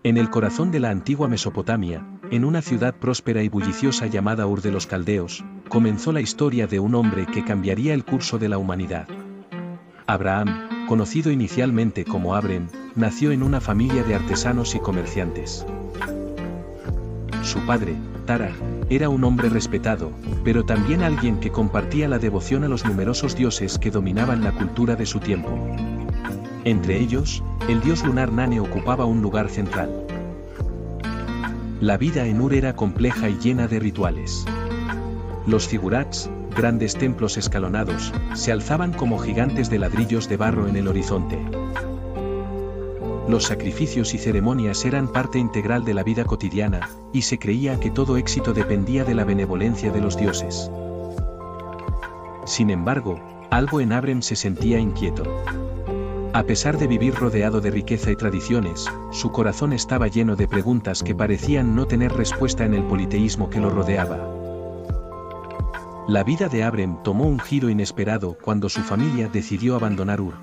En el corazón de la antigua Mesopotamia, en una ciudad próspera y bulliciosa llamada Ur de los Caldeos, comenzó la historia de un hombre que cambiaría el curso de la humanidad. Abraham, conocido inicialmente como Abrem, nació en una familia de artesanos y comerciantes. Su padre, Taraj, era un hombre respetado, pero también alguien que compartía la devoción a los numerosos dioses que dominaban la cultura de su tiempo. Entre ellos, el dios lunar Nane ocupaba un lugar central. La vida en Ur era compleja y llena de rituales. Los zigurats, grandes templos escalonados, se alzaban como gigantes de ladrillos de barro en el horizonte. Los sacrificios y ceremonias eran parte integral de la vida cotidiana, y se creía que todo éxito dependía de la benevolencia de los dioses. Sin embargo, algo en Abrem se sentía inquieto. A pesar de vivir rodeado de riqueza y tradiciones, su corazón estaba lleno de preguntas que parecían no tener respuesta en el politeísmo que lo rodeaba. La vida de Abrem tomó un giro inesperado cuando su familia decidió abandonar Ur.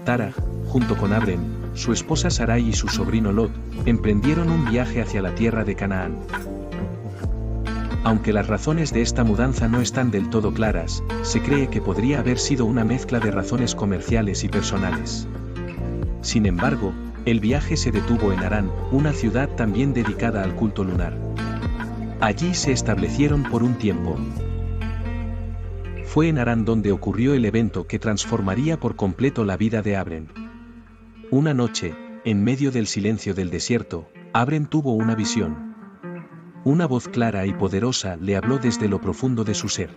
Taraj, junto con Abrem, su esposa Sarai y su sobrino Lot, emprendieron un viaje hacia la tierra de Canaán. Aunque las razones de esta mudanza no están del todo claras, se cree que podría haber sido una mezcla de razones comerciales y personales. Sin embargo, el viaje se detuvo en Harán, una ciudad también dedicada al culto lunar. Allí se establecieron por un tiempo. Fue en Harán donde ocurrió el evento que transformaría por completo la vida de Abrem. Una noche, en medio del silencio del desierto, Abrem tuvo una visión. Una voz clara y poderosa le habló desde lo profundo de su ser.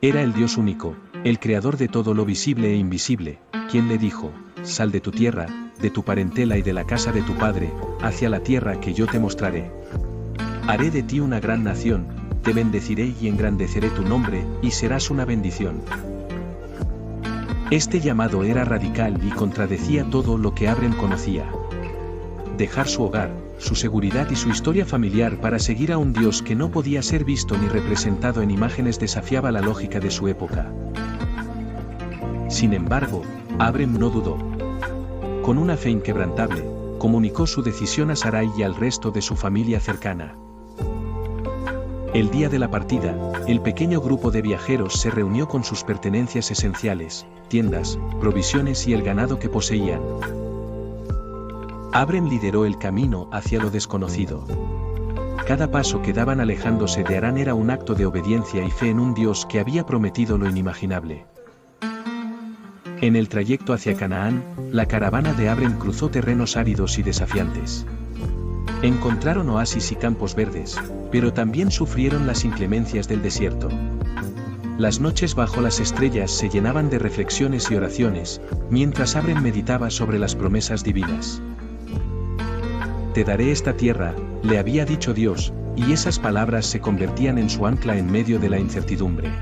Era el Dios único, el creador de todo lo visible e invisible, quien le dijo: «Sal de tu tierra, de tu parentela y de la casa de tu padre, hacia la tierra que yo te mostraré. Haré de ti una gran nación, te bendeciré y engrandeceré tu nombre, y serás una bendición». Este llamado era radical y contradecía todo lo que Abrem conocía. Dejar su hogar, su seguridad y su historia familiar para seguir a un Dios que no podía ser visto ni representado en imágenes desafiaba la lógica de su época. Sin embargo, Abrem no dudó. Con una fe inquebrantable, comunicó su decisión a Sarai y al resto de su familia cercana. El día de la partida, el pequeño grupo de viajeros se reunió con sus pertenencias esenciales, tiendas, provisiones y el ganado que poseían. Abrem lideró el camino hacia lo desconocido. Cada paso que daban alejándose de Harán era un acto de obediencia y fe en un Dios que había prometido lo inimaginable. En el trayecto hacia Canaán, la caravana de Abrem cruzó terrenos áridos y desafiantes. Encontraron oasis y campos verdes, pero también sufrieron las inclemencias del desierto. Las noches bajo las estrellas se llenaban de reflexiones y oraciones, mientras Abrem meditaba sobre las promesas divinas. «Te daré esta tierra», le había dicho Dios, y esas palabras se convertían en su ancla en medio de la incertidumbre.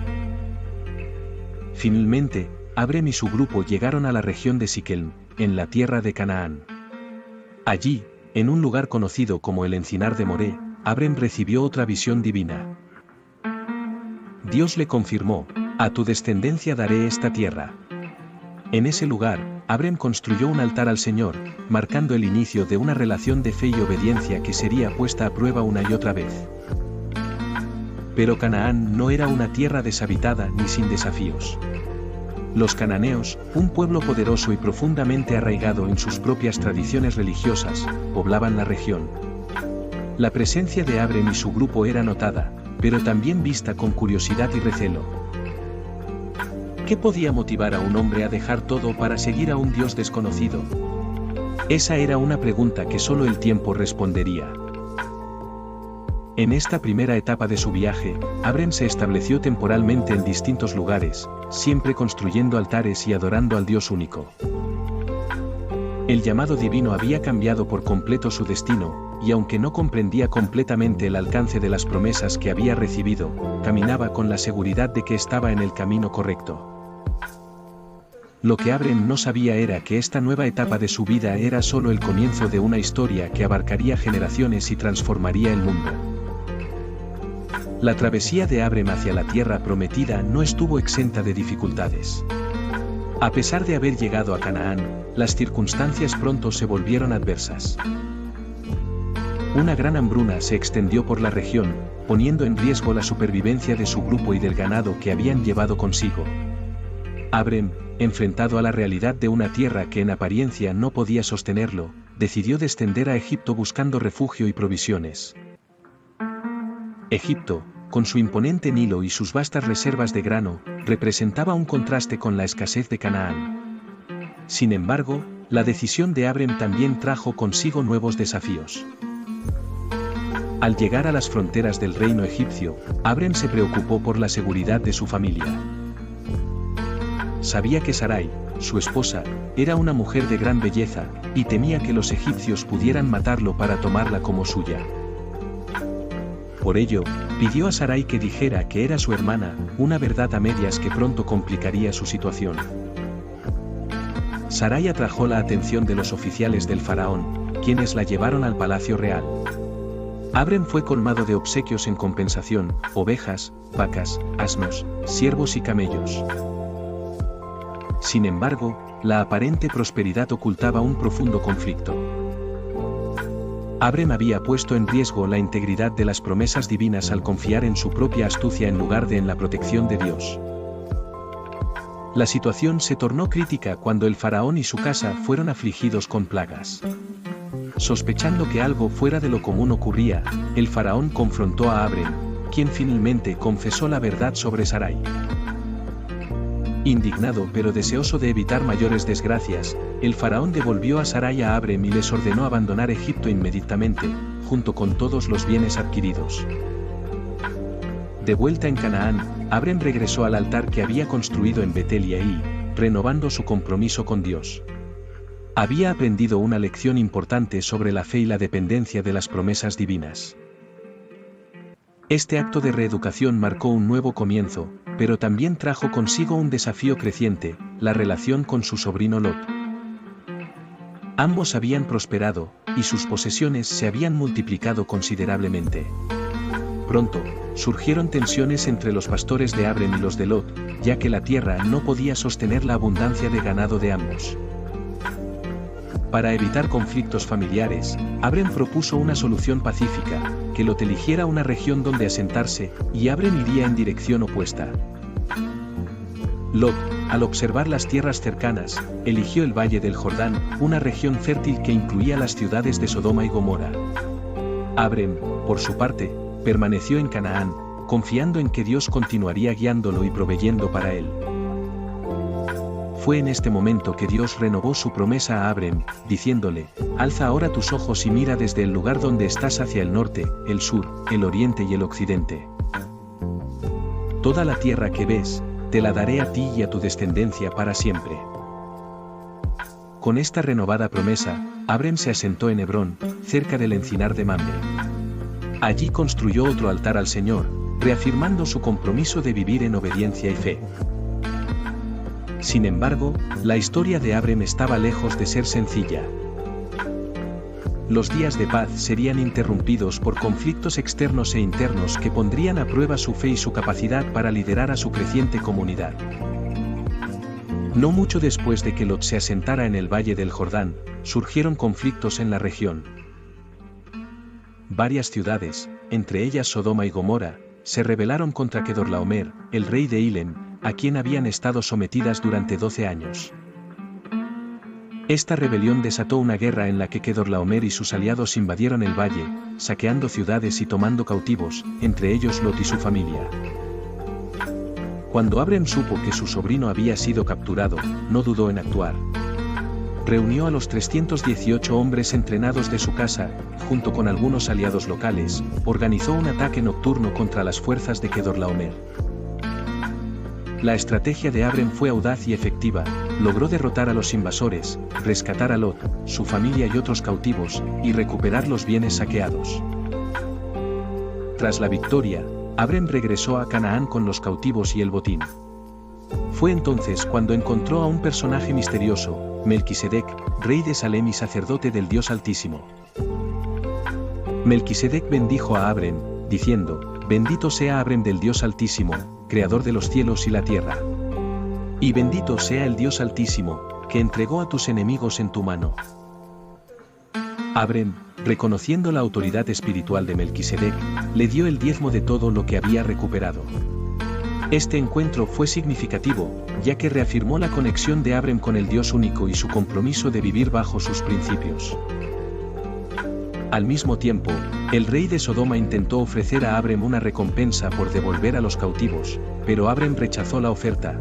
Finalmente, Abrem y su grupo llegaron a la región de Siquelm, en la tierra de Canaán. Allí, en un lugar conocido como el Encinar de Moré, Abrem recibió otra visión divina. Dios le confirmó: «A tu descendencia daré esta tierra». En ese lugar, Abrem construyó un altar al Señor, marcando el inicio de una relación de fe y obediencia que sería puesta a prueba una y otra vez. Pero Canaán no era una tierra deshabitada ni sin desafíos. Los cananeos, un pueblo poderoso y profundamente arraigado en sus propias tradiciones religiosas, poblaban la región. La presencia de Abrem y su grupo era notada, pero también vista con curiosidad y recelo. ¿Qué podía motivar a un hombre a dejar todo para seguir a un Dios desconocido? Esa era una pregunta que solo el tiempo respondería. En esta primera etapa de su viaje, Abrem se estableció temporalmente en distintos lugares, siempre construyendo altares y adorando al Dios único. El llamado divino había cambiado por completo su destino, y aunque no comprendía completamente el alcance de las promesas que había recibido, caminaba con la seguridad de que estaba en el camino correcto. Lo que Abrem no sabía era que esta nueva etapa de su vida era solo el comienzo de una historia que abarcaría generaciones y transformaría el mundo. La travesía de Abrem hacia la tierra prometida no estuvo exenta de dificultades. A pesar de haber llegado a Canaán, las circunstancias pronto se volvieron adversas. Una gran hambruna se extendió por la región, poniendo en riesgo la supervivencia de su grupo y del ganado que habían llevado consigo. Abrem, enfrentado a la realidad de una tierra que en apariencia no podía sostenerlo, decidió descender a Egipto buscando refugio y provisiones. Egipto, con su imponente Nilo y sus vastas reservas de grano, representaba un contraste con la escasez de Canaán. Sin embargo, la decisión de Abrem también trajo consigo nuevos desafíos. Al llegar a las fronteras del reino egipcio, Abrem se preocupó por la seguridad de su familia. Sabía que Sarai, su esposa, era una mujer de gran belleza, y temía que los egipcios pudieran matarlo para tomarla como suya. Por ello, pidió a Sarai que dijera que era su hermana, una verdad a medias que pronto complicaría su situación. Sarai atrajo la atención de los oficiales del faraón, quienes la llevaron al palacio real. Abrem fue colmado de obsequios en compensación: ovejas, vacas, asnos, siervos y camellos. Sin embargo, la aparente prosperidad ocultaba un profundo conflicto. Abrem había puesto en riesgo la integridad de las promesas divinas al confiar en su propia astucia en lugar de en la protección de Dios. La situación se tornó crítica cuando el faraón y su casa fueron afligidos con plagas. Sospechando que algo fuera de lo común ocurría, el faraón confrontó a Abrem, quien finalmente confesó la verdad sobre Sarai. Indignado pero deseoso de evitar mayores desgracias, el faraón devolvió a Sarai a Abrem y les ordenó abandonar Egipto inmediatamente, junto con todos los bienes adquiridos. De vuelta en Canaán, Abrem regresó al altar que había construido en Betel y Ahí, renovando su compromiso con Dios. Había aprendido una lección importante sobre la fe y la dependencia de las promesas divinas. Este acto de reeducación marcó un nuevo comienzo, pero también trajo consigo un desafío creciente: la relación con su sobrino Lot. Ambos habían prosperado, y sus posesiones se habían multiplicado considerablemente. Pronto, surgieron tensiones entre los pastores de Abrem y los de Lot, ya que la tierra no podía sostener la abundancia de ganado de ambos. Para evitar conflictos familiares, Abrem propuso una solución pacífica: que Lot eligiera una región donde asentarse, y Abrem iría en dirección opuesta. Lot, al observar las tierras cercanas, eligió el Valle del Jordán, una región fértil que incluía las ciudades de Sodoma y Gomorra. Abrem, por su parte, permaneció en Canaán, confiando en que Dios continuaría guiándolo y proveyendo para él. Fue en este momento que Dios renovó su promesa a Abrem, diciéndole: alza ahora tus ojos y mira desde el lugar donde estás hacia el norte, el sur, el oriente y el occidente. Toda la tierra que ves, te la daré a ti y a tu descendencia para siempre. Con esta renovada promesa, Abrem se asentó en Hebrón, cerca del encinar de Mamre. Allí construyó otro altar al Señor, reafirmando su compromiso de vivir en obediencia y fe. Sin embargo, la historia de Abrem estaba lejos de ser sencilla. Los días de paz serían interrumpidos por conflictos externos e internos que pondrían a prueba su fe y su capacidad para liderar a su creciente comunidad. No mucho después de que Lot se asentara en el Valle del Jordán, surgieron conflictos en la región. Varias ciudades, entre ellas Sodoma y Gomorra, se rebelaron contra Kedorlaomer, el rey de Ilem, a quien habían estado sometidas durante 12 años. Esta rebelión desató una guerra en la que Kedorlaomer y sus aliados invadieron el valle, saqueando ciudades y tomando cautivos, entre ellos Lot y su familia. Cuando Abrem supo que su sobrino había sido capturado, no dudó en actuar. Reunió a los 318 hombres entrenados de su casa, junto con algunos aliados locales, organizó un ataque nocturno contra las fuerzas de Kedorlaomer. La estrategia de Abrem fue audaz y efectiva, logró derrotar a los invasores, rescatar a Lot, su familia y otros cautivos, y recuperar los bienes saqueados. Tras la victoria, Abrem regresó a Canaán con los cautivos y el botín. Fue entonces cuando encontró a un personaje misterioso, Melquisedec, rey de Salem y sacerdote del Dios Altísimo. Melquisedec bendijo a Abrem, diciendo: bendito sea Abrem del Dios Altísimo, creador de los cielos y la tierra. Y bendito sea el Dios Altísimo, que entregó a tus enemigos en tu mano. Abrem, reconociendo la autoridad espiritual de Melquisedec, le dio el diezmo de todo lo que había recuperado. Este encuentro fue significativo, ya que reafirmó la conexión de Abrem con el Dios único y su compromiso de vivir bajo sus principios. Al mismo tiempo, el rey de Sodoma intentó ofrecer a Abrem una recompensa por devolver a los cautivos, pero Abrem rechazó la oferta,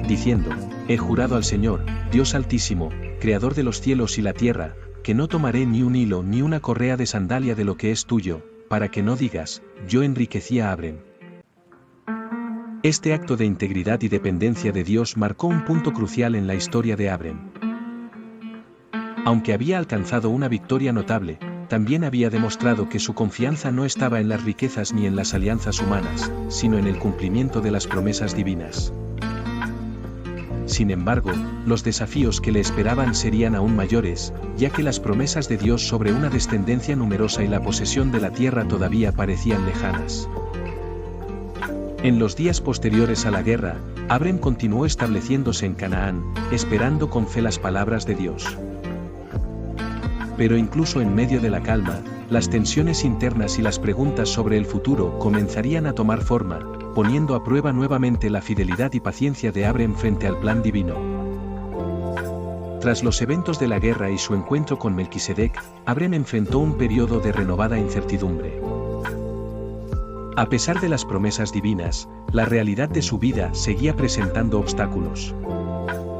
diciendo: he jurado al Señor, Dios Altísimo, Creador de los cielos y la tierra, que no tomaré ni un hilo ni una correa de sandalia de lo que es tuyo, para que no digas, yo enriquecí a Abrem. Este acto de integridad y dependencia de Dios marcó un punto crucial en la historia de Abrem. Aunque había alcanzado una victoria notable, también había demostrado que su confianza no estaba en las riquezas ni en las alianzas humanas, sino en el cumplimiento de las promesas divinas. Sin embargo, los desafíos que le esperaban serían aún mayores, ya que las promesas de Dios sobre una descendencia numerosa y la posesión de la tierra todavía parecían lejanas. En los días posteriores a la guerra, Abrem continuó estableciéndose en Canaán, esperando con fe las palabras de Dios. Pero incluso en medio de la calma, las tensiones internas y las preguntas sobre el futuro comenzarían a tomar forma, poniendo a prueba nuevamente la fidelidad y paciencia de Abrem frente al plan divino. Tras los eventos de la guerra y su encuentro con Melquisedec, Abrem enfrentó un periodo de renovada incertidumbre. A pesar de las promesas divinas, la realidad de su vida seguía presentando obstáculos.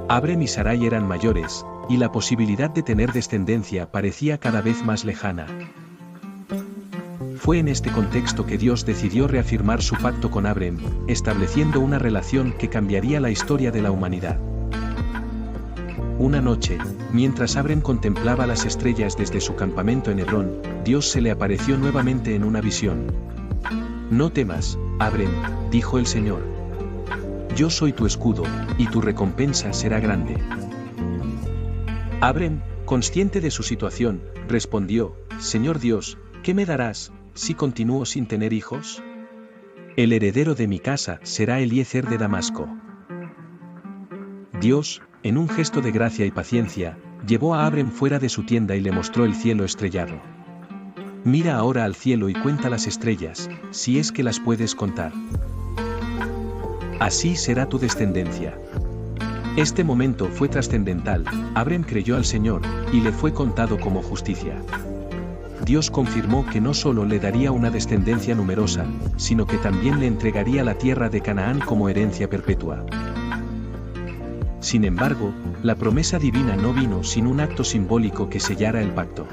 Abrem y Sarai eran mayores, y la posibilidad de tener descendencia parecía cada vez más lejana. Fue en este contexto que Dios decidió reafirmar su pacto con Abrem, estableciendo una relación que cambiaría la historia de la humanidad. Una noche, mientras Abrem contemplaba las estrellas desde su campamento en Hebrón, Dios se le apareció nuevamente en una visión. No temas, Abrem, dijo el Señor. Yo soy tu escudo, y tu recompensa será grande. Abrem, consciente de su situación, respondió: Señor Dios, ¿qué me darás, si continúo sin tener hijos? El heredero de mi casa será Eliezer de Damasco. Dios, en un gesto de gracia y paciencia, llevó a Abrem fuera de su tienda y le mostró el cielo estrellado. Mira ahora al cielo y cuenta las estrellas, si es que las puedes contar. Así será tu descendencia. Este momento fue trascendental. Abrem creyó al Señor, y le fue contado como justicia. Dios confirmó que no solo le daría una descendencia numerosa, sino que también le entregaría la tierra de Canaán como herencia perpetua. Sin embargo, la promesa divina no vino sin un acto simbólico que sellara el pacto.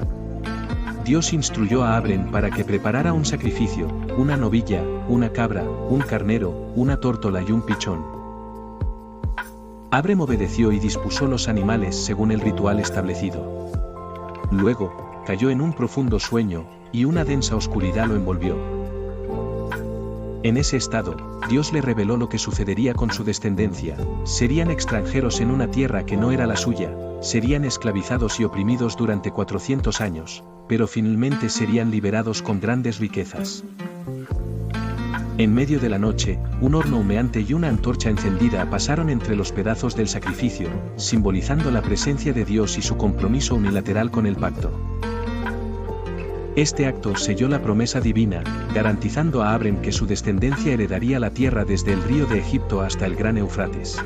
Dios instruyó a Abrem para que preparara un sacrificio, una novilla, una cabra, un carnero, una tórtola y un pichón. Abrem obedeció y dispuso los animales según el ritual establecido. Luego, cayó en un profundo sueño, y una densa oscuridad lo envolvió. En ese estado, Dios le reveló lo que sucedería con su descendencia: serían extranjeros en una tierra que no era la suya, serían esclavizados y oprimidos durante 400 años, pero finalmente serían liberados con grandes riquezas. En medio de la noche, un horno humeante y una antorcha encendida pasaron entre los pedazos del sacrificio, simbolizando la presencia de Dios y su compromiso unilateral con el pacto. Este acto selló la promesa divina, garantizando a Abrem que su descendencia heredaría la tierra desde el río de Egipto hasta el gran Éufrates.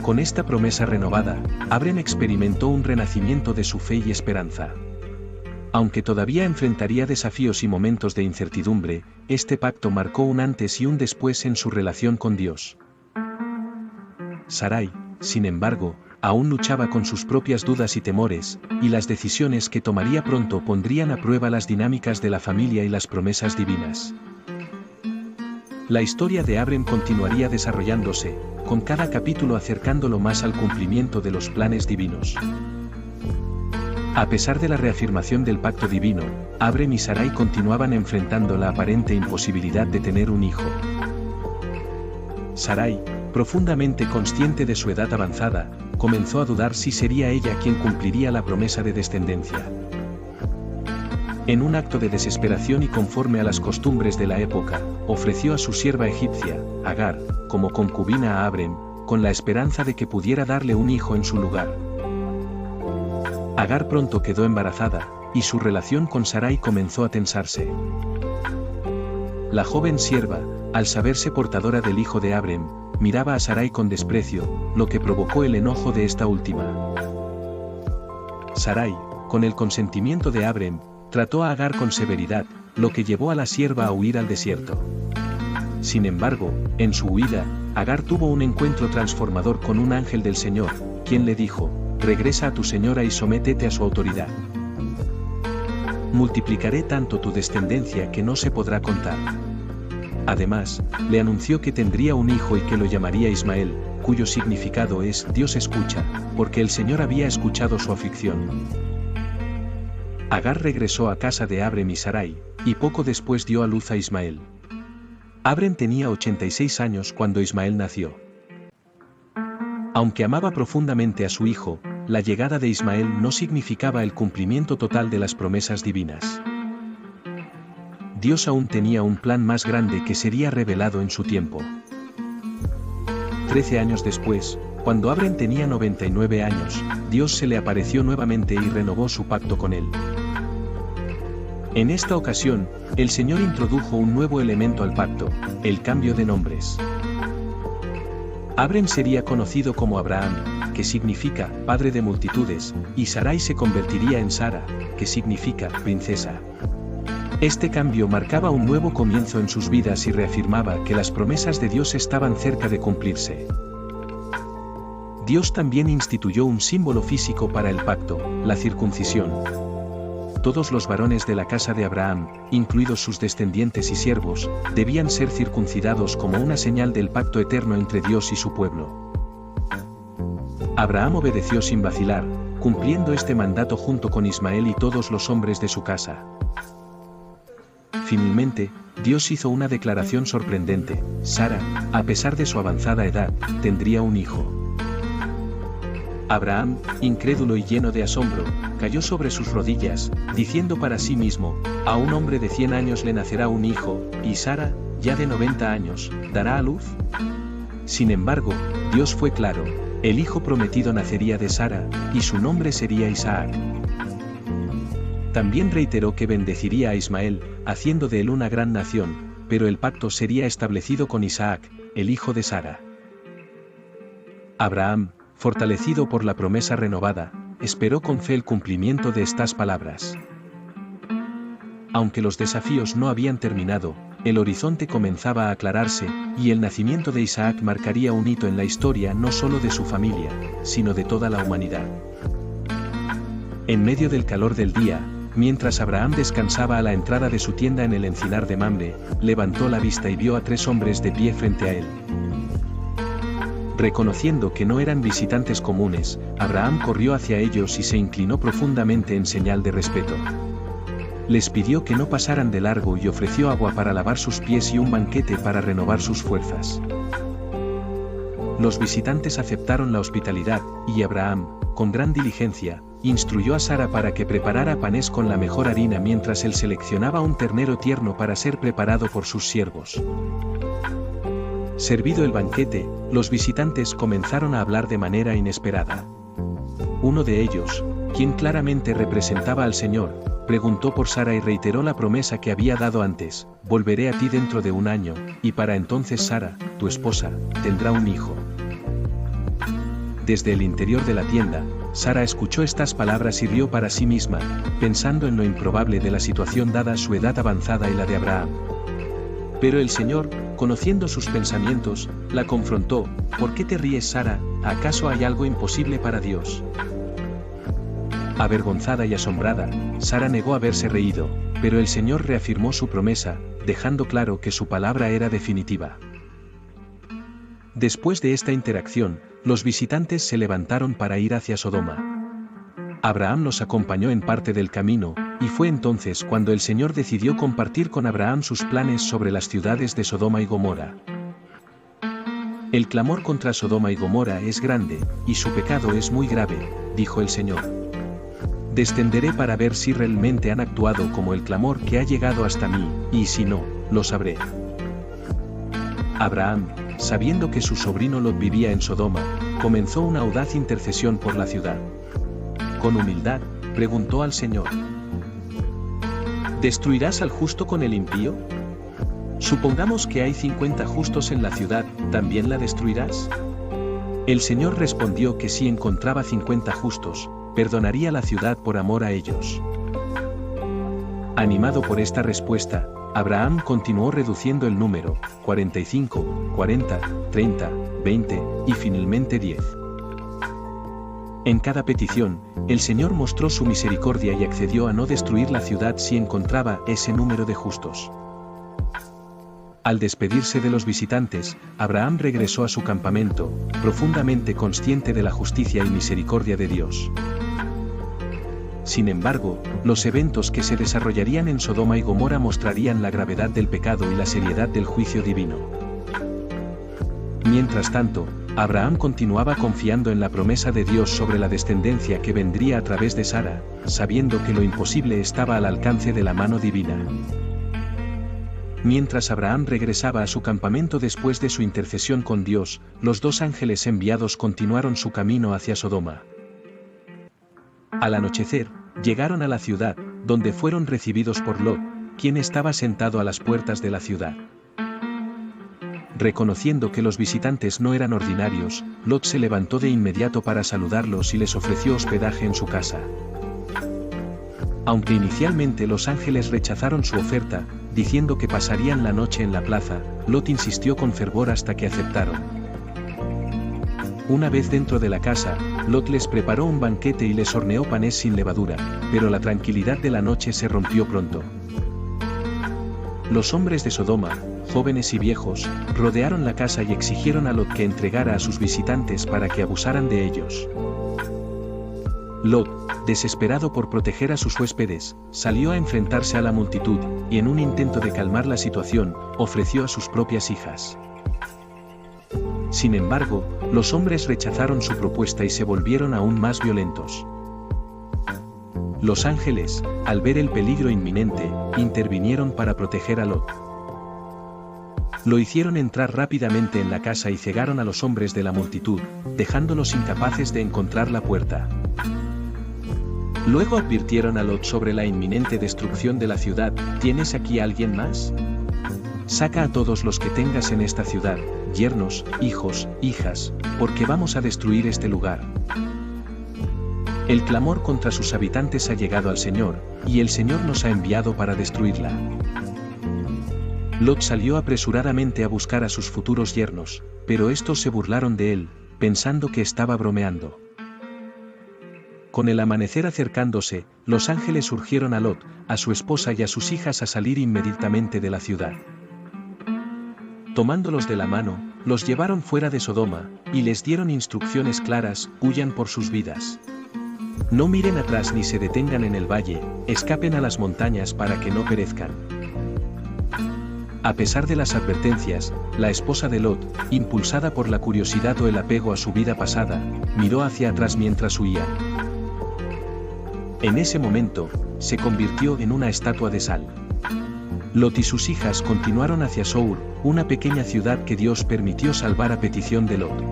Con esta promesa renovada, Abrem experimentó un renacimiento de su fe y esperanza. Aunque todavía enfrentaría desafíos y momentos de incertidumbre, este pacto marcó un antes y un después en su relación con Dios. Sarai, sin embargo, aún luchaba con sus propias dudas y temores, y las decisiones que tomaría pronto pondrían a prueba las dinámicas de la familia y las promesas divinas. La historia de Abrem continuaría desarrollándose, con cada capítulo acercándolo más al cumplimiento de los planes divinos. A pesar de la reafirmación del pacto divino, Abrem y Sarai continuaban enfrentando la aparente imposibilidad de tener un hijo. Sarai, profundamente consciente de su edad avanzada, comenzó a dudar si sería ella quien cumpliría la promesa de descendencia. En un acto de desesperación y conforme a las costumbres de la época, ofreció a su sierva egipcia, Agar, como concubina a Abrem, con la esperanza de que pudiera darle un hijo en su lugar. Agar pronto quedó embarazada, y su relación con Sarai comenzó a tensarse. La joven sierva, al saberse portadora del hijo de Abrem, miraba a Sarai con desprecio, lo que provocó el enojo de esta última. Sarai, con el consentimiento de Abrem, trató a Agar con severidad, lo que llevó a la sierva a huir al desierto. Sin embargo, en su huida, Agar tuvo un encuentro transformador con un ángel del Señor, quien le dijo: regresa a tu señora y sométete a su autoridad. Multiplicaré tanto tu descendencia que no se podrá contar. Además, le anunció que tendría un hijo y que lo llamaría Ismael, cuyo significado es Dios escucha, porque el Señor había escuchado su aflicción. Agar regresó a casa de Abrem y Sarai, y poco después dio a luz a Ismael. Abrem tenía 86 años cuando Ismael nació. Aunque amaba profundamente a su hijo, la llegada de Ismael no significaba el cumplimiento total de las promesas divinas. Dios aún tenía un plan más grande que sería revelado en su tiempo. 13 años después, cuando Abrem tenía 99 años, Dios se le apareció nuevamente y renovó su pacto con él. En esta ocasión, el Señor introdujo un nuevo elemento al pacto: el cambio de nombres. Abrem sería conocido como Abraham, que significa padre de multitudes, y Sarai se convertiría en Sara, que significa princesa. Este cambio marcaba un nuevo comienzo en sus vidas y reafirmaba que las promesas de Dios estaban cerca de cumplirse. Dios también instituyó un símbolo físico para el pacto: la circuncisión. Todos los varones de la casa de Abraham, incluidos sus descendientes y siervos, debían ser circuncidados como una señal del pacto eterno entre Dios y su pueblo. Abraham obedeció sin vacilar, cumpliendo este mandato junto con Ismael y todos los hombres de su casa. Finalmente, Dios hizo una declaración sorprendente: Sara, a pesar de su avanzada edad, tendría un hijo. Abraham, incrédulo y lleno de asombro, cayó sobre sus rodillas, diciendo para sí mismo: a un hombre de 100 años le nacerá un hijo, y Sara, ya de 90 años, ¿dará a luz? Sin embargo, Dios fue claro: el hijo prometido nacería de Sara, y su nombre sería Isaac. También reiteró que bendeciría a Ismael, haciendo de él una gran nación, pero el pacto sería establecido con Isaac, el hijo de Sara. Abraham, fortalecido por la promesa renovada, esperó con fe el cumplimiento de estas palabras. Aunque los desafíos no habían terminado, el horizonte comenzaba a aclararse, y el nacimiento de Isaac marcaría un hito en la historia no solo de su familia, sino de toda la humanidad. En medio del calor del día, mientras Abraham descansaba a la entrada de su tienda en el encinar de Mamre, levantó la vista y vio a 3 hombres de pie frente a él. Reconociendo que no eran visitantes comunes, Abraham corrió hacia ellos y se inclinó profundamente en señal de respeto. Les pidió que no pasaran de largo y ofreció agua para lavar sus pies y un banquete para renovar sus fuerzas. Los visitantes aceptaron la hospitalidad, y Abraham, con gran diligencia, instruyó a Sara para que preparara panes con la mejor harina mientras él seleccionaba un ternero tierno para ser preparado por sus siervos. Servido el banquete, los visitantes comenzaron a hablar de manera inesperada. Uno de ellos, quien claramente representaba al Señor, preguntó por Sara y reiteró la promesa que había dado antes: volveré a ti dentro de 1 año, y para entonces Sara, tu esposa, tendrá un hijo. Desde el interior de la tienda, Sara escuchó estas palabras y rió para sí misma, pensando en lo improbable de la situación dada su edad avanzada y la de Abraham. Pero el Señor, conociendo sus pensamientos, la confrontó: ¿por qué te ríes, Sara? ¿Acaso hay algo imposible para Dios? Avergonzada y asombrada, Sara negó haberse reído, pero el Señor reafirmó su promesa, dejando claro que su palabra era definitiva. Después de esta interacción, los visitantes se levantaron para ir hacia Sodoma. Abraham los acompañó en parte del camino, y fue entonces cuando el Señor decidió compartir con Abraham sus planes sobre las ciudades de Sodoma y Gomorra. El clamor contra Sodoma y Gomorra es grande, y su pecado es muy grave, dijo el Señor. Descenderé para ver si realmente han actuado como el clamor que ha llegado hasta mí, y si no, lo sabré. Abraham, sabiendo que su sobrino Lot vivía en Sodoma, comenzó una audaz intercesión por la ciudad. Con humildad, preguntó al Señor: ¿destruirás al justo con el impío? Supongamos que hay 50 justos en la ciudad, ¿también la destruirás? El Señor respondió que si encontraba 50 justos, perdonaría la ciudad por amor a ellos. Animado por esta respuesta, Abraham continuó reduciendo el número, 45, 40, 30, 20, y finalmente 10. En cada petición, el Señor mostró su misericordia y accedió a no destruir la ciudad si encontraba ese número de justos. Al despedirse de los visitantes, Abraham regresó a su campamento, profundamente consciente de la justicia y misericordia de Dios. Sin embargo, los eventos que se desarrollarían en Sodoma y Gomorra mostrarían la gravedad del pecado y la seriedad del juicio divino. Mientras tanto, Abraham continuaba confiando en la promesa de Dios sobre la descendencia que vendría a través de Sara, sabiendo que lo imposible estaba al alcance de la mano divina. Mientras Abraham regresaba a su campamento después de su intercesión con Dios, los 2 ángeles enviados continuaron su camino hacia Sodoma. Al anochecer, llegaron a la ciudad, donde fueron recibidos por Lot, quien estaba sentado a las puertas de la ciudad. Reconociendo que los visitantes no eran ordinarios, Lot se levantó de inmediato para saludarlos y les ofreció hospedaje en su casa. Aunque inicialmente los ángeles rechazaron su oferta, diciendo que pasarían la noche en la plaza, Lot insistió con fervor hasta que aceptaron. Una vez dentro de la casa, Lot les preparó un banquete y les horneó panes sin levadura, pero la tranquilidad de la noche se rompió pronto. Los hombres de Sodoma, jóvenes y viejos, rodearon la casa y exigieron a Lot que entregara a sus visitantes para que abusaran de ellos. Lot, desesperado por proteger a sus huéspedes, salió a enfrentarse a la multitud, y en un intento de calmar la situación, ofreció a sus propias hijas. Sin embargo, los hombres rechazaron su propuesta y se volvieron aún más violentos. Los ángeles, al ver el peligro inminente, intervinieron para proteger a Lot. Lo hicieron entrar rápidamente en la casa y cegaron a los hombres de la multitud, dejándolos incapaces de encontrar la puerta. Luego advirtieron a Lot sobre la inminente destrucción de la ciudad: ¿tienes aquí a alguien más? Saca a todos los que tengas en esta ciudad, yernos, hijos, hijas, porque vamos a destruir este lugar. El clamor contra sus habitantes ha llegado al Señor, y el Señor nos ha enviado para destruirla. Lot salió apresuradamente a buscar a sus futuros yernos, pero estos se burlaron de él, pensando que estaba bromeando. Con el amanecer acercándose, los ángeles urgieron a Lot, a su esposa y a sus hijas a salir inmediatamente de la ciudad. Tomándolos de la mano, los llevaron fuera de Sodoma, y les dieron instrucciones claras: huyan por sus vidas. No miren atrás ni se detengan en el valle, escapen a las montañas para que no perezcan. A pesar de las advertencias, la esposa de Lot, impulsada por la curiosidad o el apego a su vida pasada, miró hacia atrás mientras huía. En ese momento, se convirtió en una estatua de sal. Lot y sus hijas continuaron hacia Sour, una pequeña ciudad que Dios permitió salvar a petición de Lot.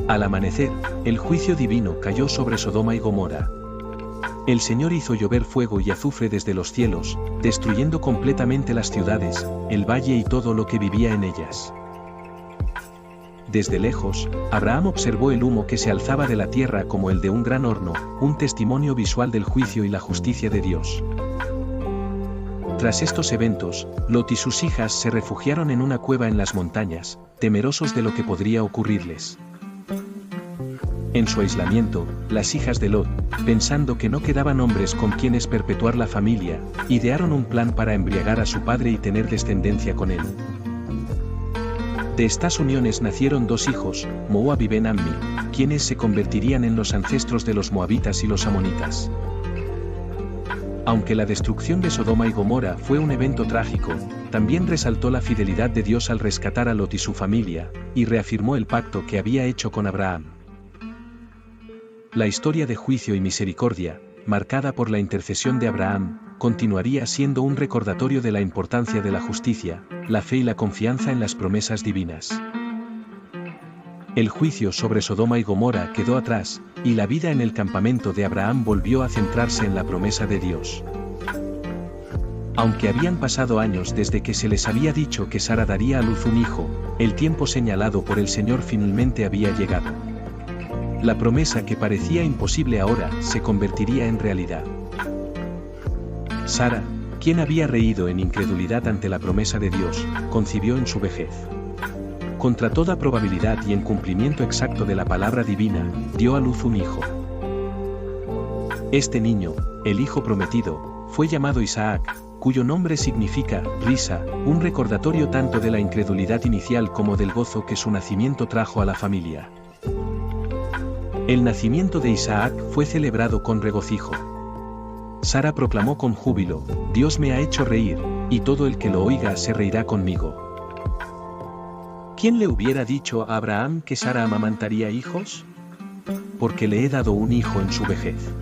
Al amanecer, el juicio divino cayó sobre Sodoma y Gomorra. El Señor hizo llover fuego y azufre desde los cielos, destruyendo completamente las ciudades, el valle y todo lo que vivía en ellas. Desde lejos, Abraham observó el humo que se alzaba de la tierra como el de un gran horno, un testimonio visual del juicio y la justicia de Dios. Tras estos eventos, Lot y sus hijas se refugiaron en una cueva en las montañas, temerosos de lo que podría ocurrirles. En su aislamiento, las hijas de Lot, pensando que no quedaban hombres con quienes perpetuar la familia, idearon un plan para embriagar a su padre y tener descendencia con él. De estas uniones nacieron 2 hijos, Moab y Ben-Ammi, quienes se convertirían en los ancestros de los moabitas y los amonitas. Aunque la destrucción de Sodoma y Gomorra fue un evento trágico, también resaltó la fidelidad de Dios al rescatar a Lot y su familia, y reafirmó el pacto que había hecho con Abraham. la historia de juicio y misericordia, marcada por la intercesión de Abraham, continuaría siendo un recordatorio de la importancia de la justicia, la fe y la confianza en las promesas divinas. El juicio sobre Sodoma y Gomorra quedó atrás, y la vida en el campamento de Abraham volvió a centrarse en la promesa de Dios. Aunque habían pasado años desde que se les había dicho que Sara daría a luz un hijo, el tiempo señalado por el Señor finalmente había llegado. La promesa que parecía imposible ahora se convertiría en realidad. Sara, quien había reído en incredulidad ante la promesa de Dios, concibió en su vejez. Contra toda probabilidad y en cumplimiento exacto de la palabra divina, dio a luz un hijo. Este niño, el hijo prometido, fue llamado Isaac, cuyo nombre significa risa, un recordatorio tanto de la incredulidad inicial como del gozo que su nacimiento trajo a la familia. El nacimiento de Isaac fue celebrado con regocijo. Sara proclamó con júbilo: Dios me ha hecho reír, y todo el que lo oiga se reirá conmigo. ¿Quién le hubiera dicho a Abraham que Sara amamantaría hijos? Porque le he dado un hijo en su vejez.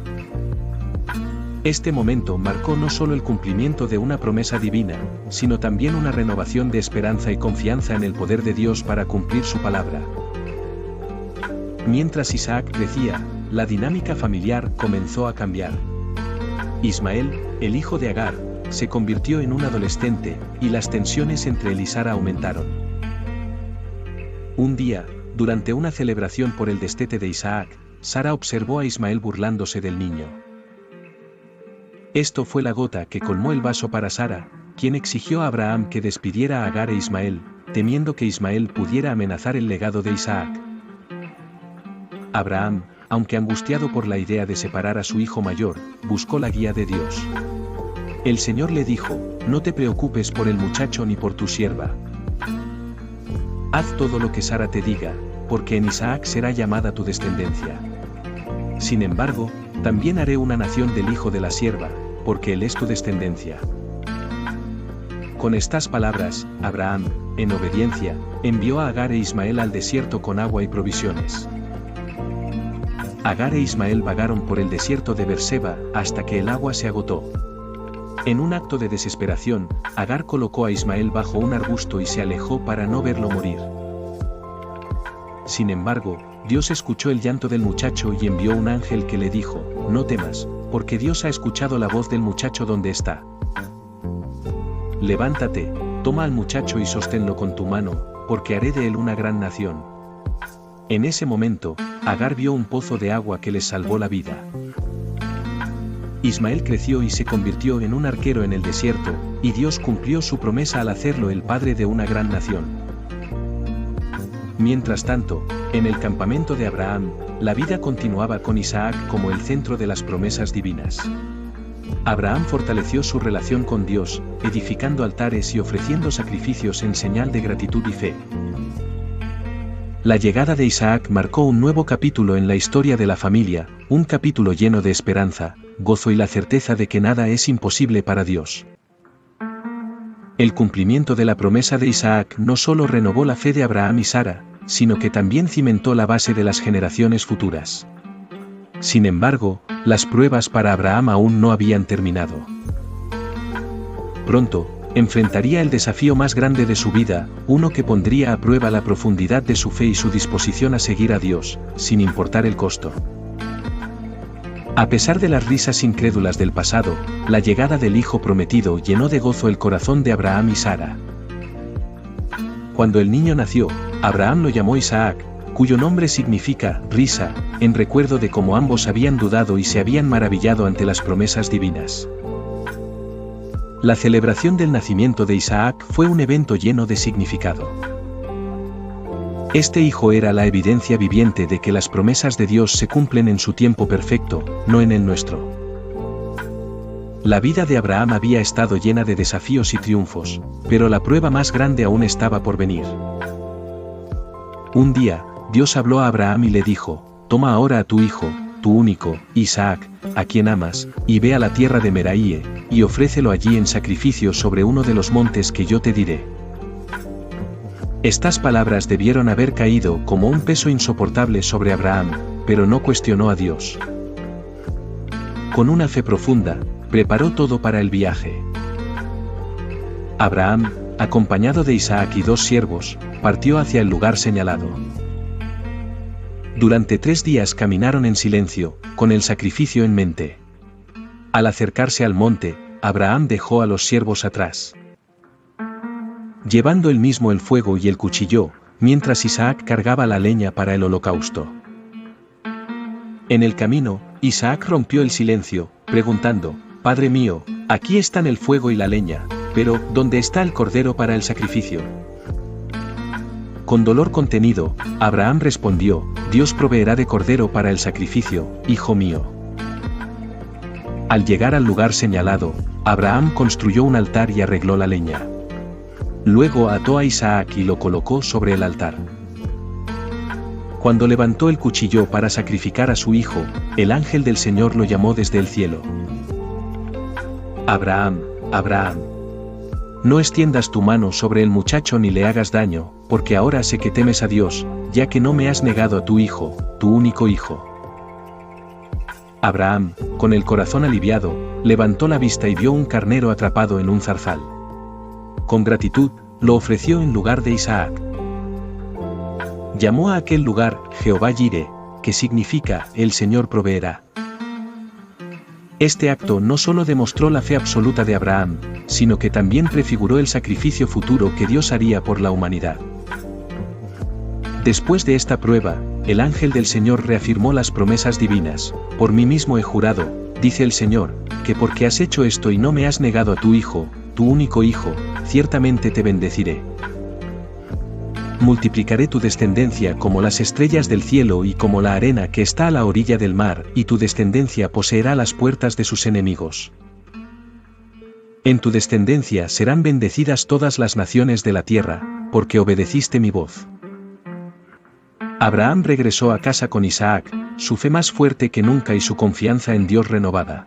Este momento marcó no solo el cumplimiento de una promesa divina, sino también una renovación de esperanza y confianza en el poder de Dios para cumplir su palabra. Mientras Isaac crecía, la dinámica familiar comenzó a cambiar. Ismael, el hijo de Agar, se convirtió en un adolescente, y las tensiones entre él y Sara aumentaron. Un día, durante una celebración por el destete de Isaac, Sara observó a Ismael burlándose del niño. Esto fue la gota que colmó el vaso para Sara, quien exigió a Abraham que despidiera a Agar e Ismael, temiendo que Ismael pudiera amenazar el legado de Isaac. Abraham, aunque angustiado por la idea de separar a su hijo mayor, buscó la guía de Dios. El Señor le dijo: no te preocupes por el muchacho ni por tu sierva. Haz todo lo que Sara te diga, porque en Isaac será llamada tu descendencia. Sin embargo, también haré una nación del hijo de la sierva, porque él es tu descendencia. Con estas palabras, Abraham, en obediencia, envió a Agar e Ismael al desierto con agua y provisiones. Agar e Ismael vagaron por el desierto de Beerseba hasta que el agua se agotó. En un acto de desesperación, Agar colocó a Ismael bajo un arbusto y se alejó para no verlo morir. Sin embargo, Dios escuchó el llanto del muchacho y envió un ángel que le dijo: no temas, porque Dios ha escuchado la voz del muchacho donde está. Levántate, toma al muchacho y sosténlo con tu mano, porque haré de él una gran nación. En ese momento, Agar vio un pozo de agua que les salvó la vida. Ismael creció y se convirtió en un arquero en el desierto, y Dios cumplió su promesa al hacerlo el padre de una gran nación. Mientras tanto, en el campamento de Abraham, la vida continuaba con Isaac como el centro de las promesas divinas. Abraham fortaleció su relación con Dios, edificando altares y ofreciendo sacrificios en señal de gratitud y fe. La llegada de Isaac marcó un nuevo capítulo en la historia de la familia, un capítulo lleno de esperanza, gozo y la certeza de que nada es imposible para Dios. El cumplimiento de la promesa de Isaac no solo renovó la fe de Abraham y Sara, sino que también cimentó la base de las generaciones futuras. Sin embargo, las pruebas para Abraham aún no habían terminado. Pronto, enfrentaría el desafío más grande de su vida, uno que pondría a prueba la profundidad de su fe y su disposición a seguir a Dios, sin importar el costo. A pesar de las risas incrédulas del pasado, la llegada del hijo prometido llenó de gozo el corazón de Abraham y Sara. Cuando el niño nació, Abraham lo llamó Isaac, cuyo nombre significa risa, en recuerdo de cómo ambos habían dudado y se habían maravillado ante las promesas divinas. La celebración del nacimiento de Isaac fue un evento lleno de significado. Este hijo era la evidencia viviente de que las promesas de Dios se cumplen en su tiempo perfecto, no en el nuestro. La vida de Abraham había estado llena de desafíos y triunfos, pero la prueba más grande aún estaba por venir. Un día, Dios habló a Abraham y le dijo: toma ahora a tu hijo, tu único, Isaac, a quien amas, y ve a la tierra de Moriah, y ofrécelo allí en sacrificio sobre uno de los montes que yo te diré. Estas palabras debieron haber caído como un peso insoportable sobre Abraham, pero no cuestionó a Dios. Con una fe profunda, preparó todo para el viaje. Abraham, acompañado de Isaac y 2 siervos, partió hacia el lugar señalado. Durante 3 días caminaron en silencio, con el sacrificio en mente. Al acercarse al monte, Abraham dejó a los siervos atrás, llevando él mismo el fuego y el cuchillo, mientras Isaac cargaba la leña para el holocausto. En el camino, Isaac rompió el silencio, preguntando: «Padre mío, aquí están el fuego y la leña, pero ¿dónde está el cordero para el sacrificio?». Con dolor contenido, Abraham respondió: «Dios proveerá de cordero para el sacrificio, hijo mío». Al llegar al lugar señalado, Abraham construyó un altar y arregló la leña. Luego ató a Isaac y lo colocó sobre el altar. Cuando levantó el cuchillo para sacrificar a su hijo, el ángel del Señor lo llamó desde el cielo: «Abraham, Abraham. No extiendas tu mano sobre el muchacho ni le hagas daño, porque ahora sé que temes a Dios, ya que no me has negado a tu hijo, tu único hijo». Abraham, con el corazón aliviado, levantó la vista y vio un carnero atrapado en un zarzal. Con gratitud, lo ofreció en lugar de Isaac. Llamó a aquel lugar Jehová Jireh, que significa «El Señor proveerá». Este acto no solo demostró la fe absoluta de Abraham, sino que también prefiguró el sacrificio futuro que Dios haría por la humanidad. Después de esta prueba, el ángel del Señor reafirmó las promesas divinas: «Por mí mismo he jurado, dice el Señor, que porque has hecho esto y no me has negado a tu hijo, tu único hijo, ciertamente te bendeciré. Multiplicaré tu descendencia como las estrellas del cielo y como la arena que está a la orilla del mar, y tu descendencia poseerá las puertas de sus enemigos. En tu descendencia serán bendecidas todas las naciones de la tierra, porque obedeciste mi voz». Abraham regresó a casa con Isaac, su fe más fuerte que nunca y su confianza en Dios renovada.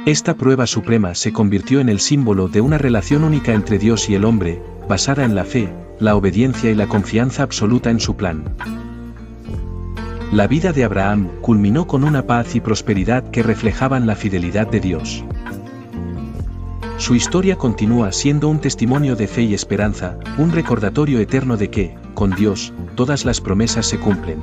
Esta prueba suprema se convirtió en el símbolo de una relación única entre Dios y el hombre, basada en la fe, la obediencia y la confianza absoluta en su plan. La vida de Abraham culminó con una paz y prosperidad que reflejaban la fidelidad de Dios. Su historia continúa siendo un testimonio de fe y esperanza, un recordatorio eterno de que, con Dios, todas las promesas se cumplen.